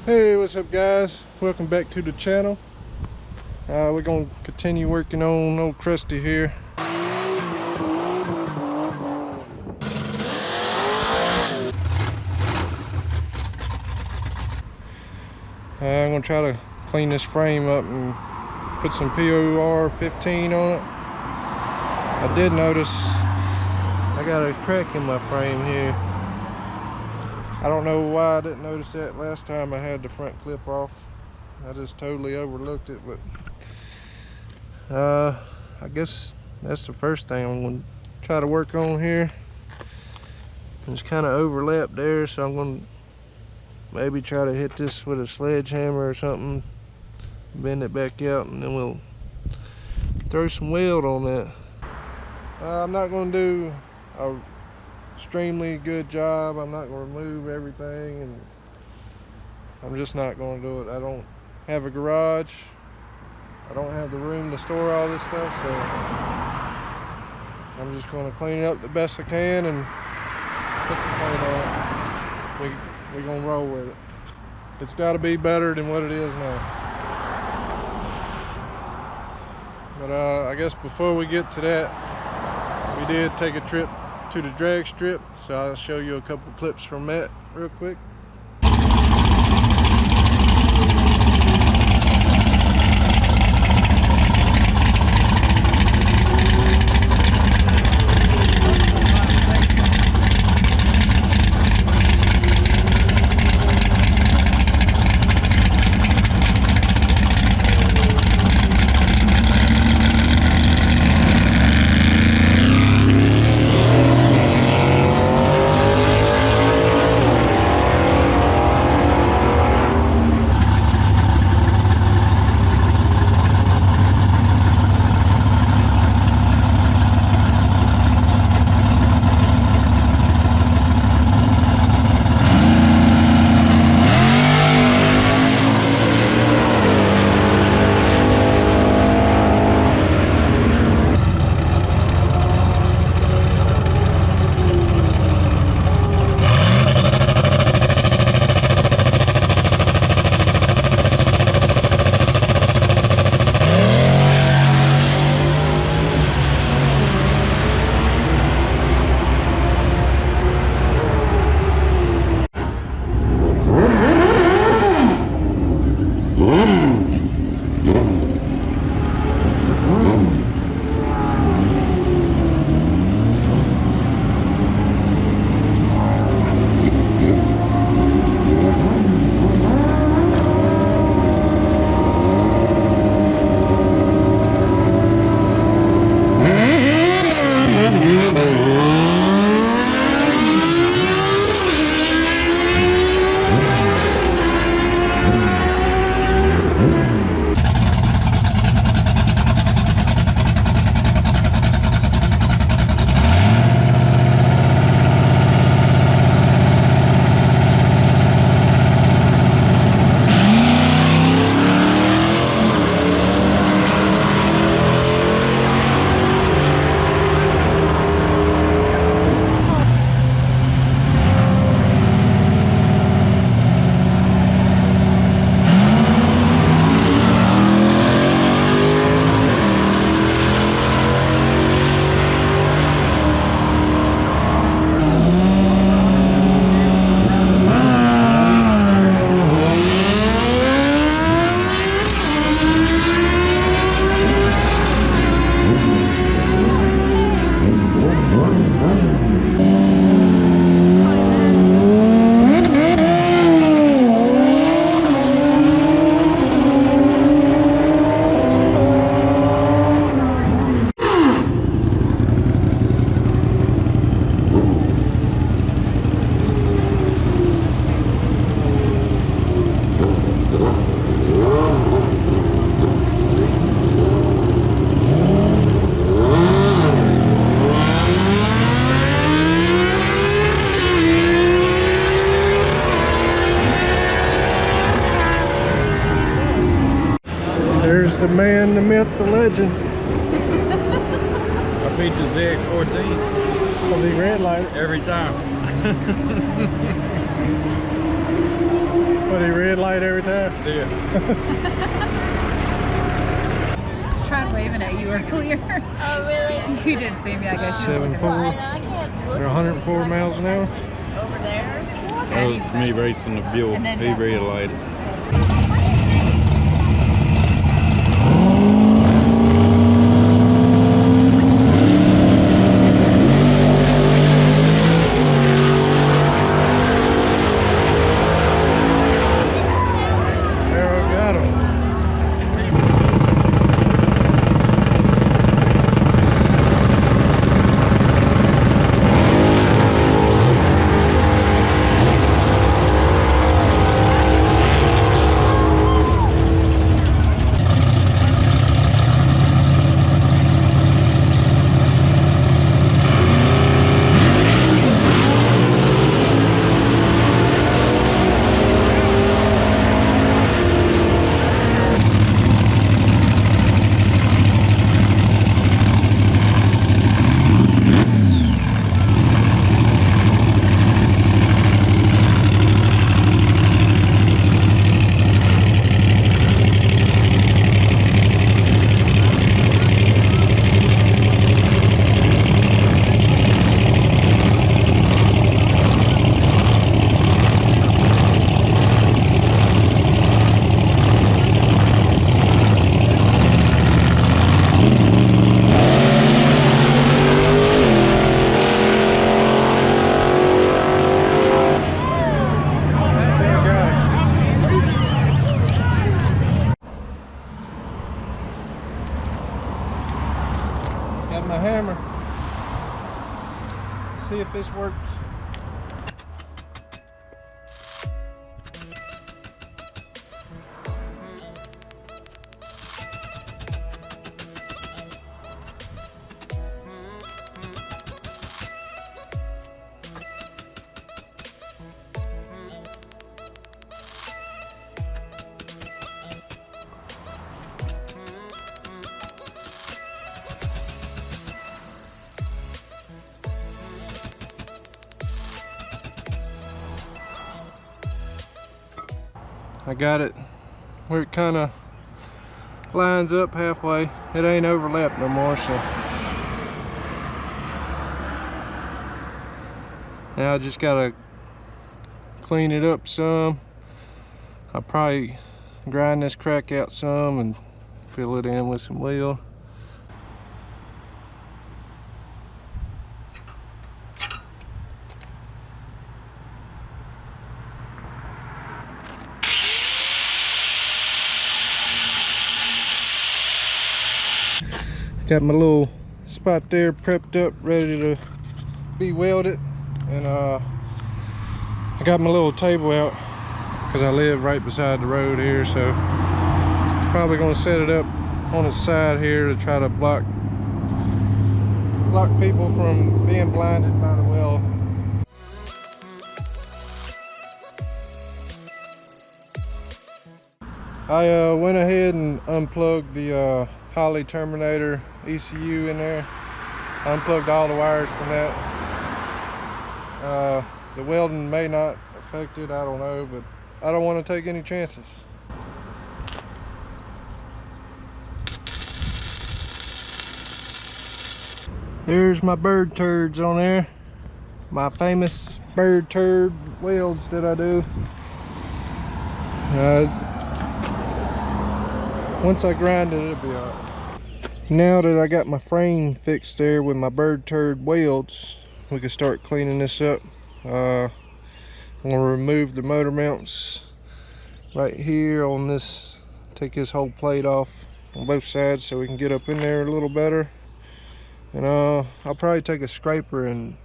Hey, what's up guys? Welcome back to the channel. We're gonna continue working on old Crusty here. I'm gonna try to clean this frame up and put some POR 15 on it. I did notice I got a crack in my frame here. I don't know why I didn't notice that last time I had the front clip off. I just totally overlooked it, but I guess that's the first thing I'm going to try to work on here. It's kind of overlapped there, so I'm going to maybe try to hit this with a sledgehammer or something, bend it back out, and then we'll throw some weld on that. I'm not going to do a extremely good job. I'm not going to remove everything, and I'm just not going to do it. I don't have a garage. I don't have the room to store all this stuff, so I'm just going to clean it up the best I can and put some paint on it. We're going to roll with it. It's got to be better than what it is now. But I guess before we get to that, we did take a trip to the drag strip, so I'll show you a couple clips from that real quick. There's the man, the myth, the legend. I beat the ZX14. Of the red light. Every time. But he red light every time? Yeah. I tried waving at you earlier. Oh, really? You didn't see me, I guess. You was looking 7.4. I can't look They're 104 miles an hour. over there. That was me racing the Buell. And then He that's- red lighted. Arrow got him. Got my hammer. See if this works. I got it where it kind of lines up halfway. It ain't overlapped no more, so now I just gotta clean it up some. I'll probably grind this crack out some and fill it in with some oil. Got my little spot there prepped up, ready to be welded, and I got my little table out because I live right beside the road here, so probably gonna set it up on the side here to try to block people from being blinded by the weld. I went ahead and unplugged the Holley terminator ECU in there. I unplugged all the wires from that. The welding may not affect it, I don't know, but I don't want to take any chances. There's my bird turds on there. My famous bird turd welds that I do. Once I grind it, it'll be alright. Now that I got my frame fixed there with my bird turd welds, we can start cleaning this up. I'm gonna remove the motor mounts right here on this, take this whole plate off on both sides so we can get up in there a little better. And I'll probably take a scraper and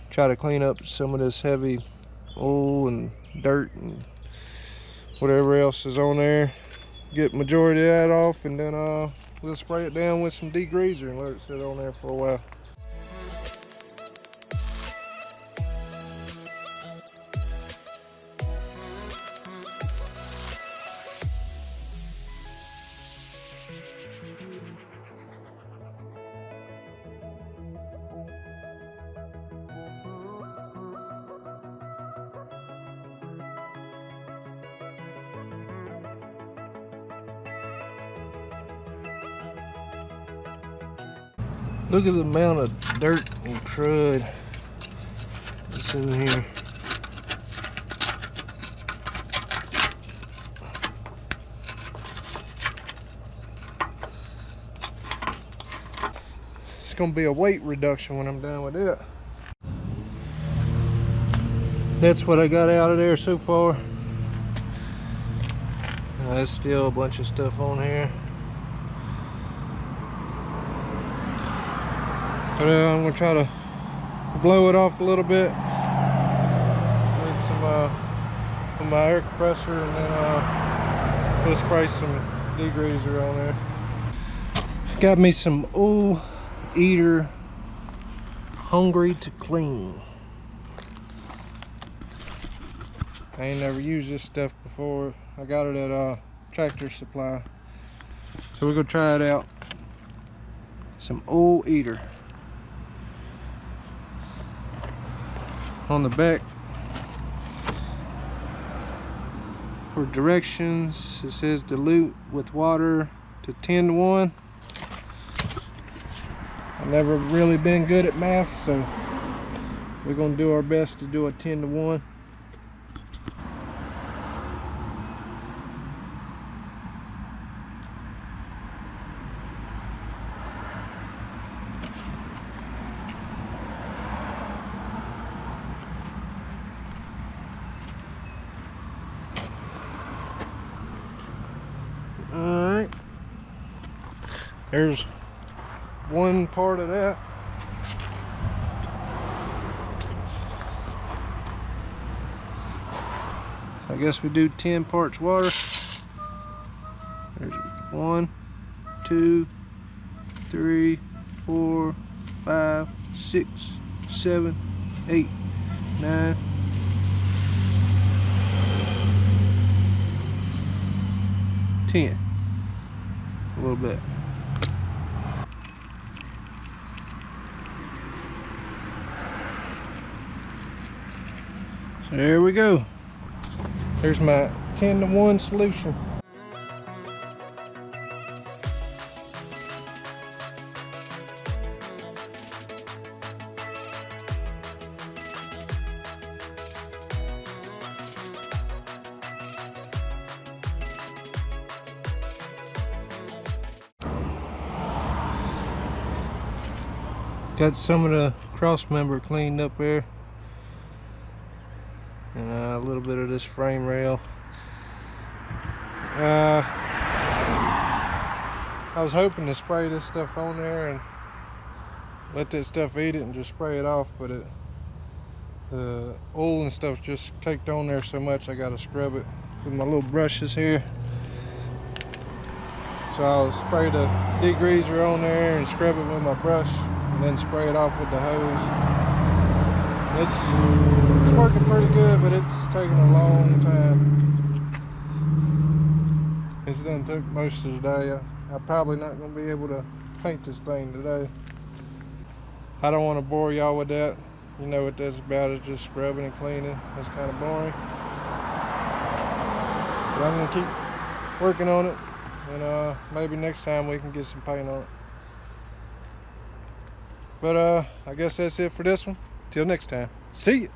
try to clean up some of this heavy oil and dirt and whatever else is on there. Get majority of that off, and then we'll spray it down with some degreaser and let it sit on there for a while. Look at the amount of dirt and crud that's in here. It's gonna be a weight reduction when I'm done with it. That's what I got out of there so far. There's still a bunch of stuff on here. But I'm gonna try to blow it off a little bit with some my air compressor, and then we'll spray some degreaser on there. Got me some oil eater hungry to clean. I ain't never used this stuff before. I got it at Tractor Supply, so we're gonna try it out. Some oil eater. On the back for directions, it says dilute with water to 10 to 1. I've never really been good at math, so we're gonna do our best to do a 10 to 1. Alright, there's one part of that. I guess we do 10 parts water. There's 1, 2, 3, 4, 5, 6, 7, 8, 9. 10. A little bit. So there we go. There's my 10 to 1 solution. Got some of the cross member cleaned up there, and a little bit of this frame rail. I was hoping to spray this stuff on there and let that stuff eat it and just spray it off, but the oil and stuff just caked on there so much I gotta scrub it with my little brushes here. So I'll spray the degreaser on there and scrub it with my brush, and then spray it off with the hose. It's working pretty good, but it's taking a long time. It's done took most of the day. I'm probably not going to be able to paint this thing today. I don't want to bore y'all with that. You know what that's about, is just scrubbing and cleaning. That's kind of boring. But I'm going to keep working on it, and maybe next time we can get some paint on it. But I guess that's it for this one. Till next time. See ya.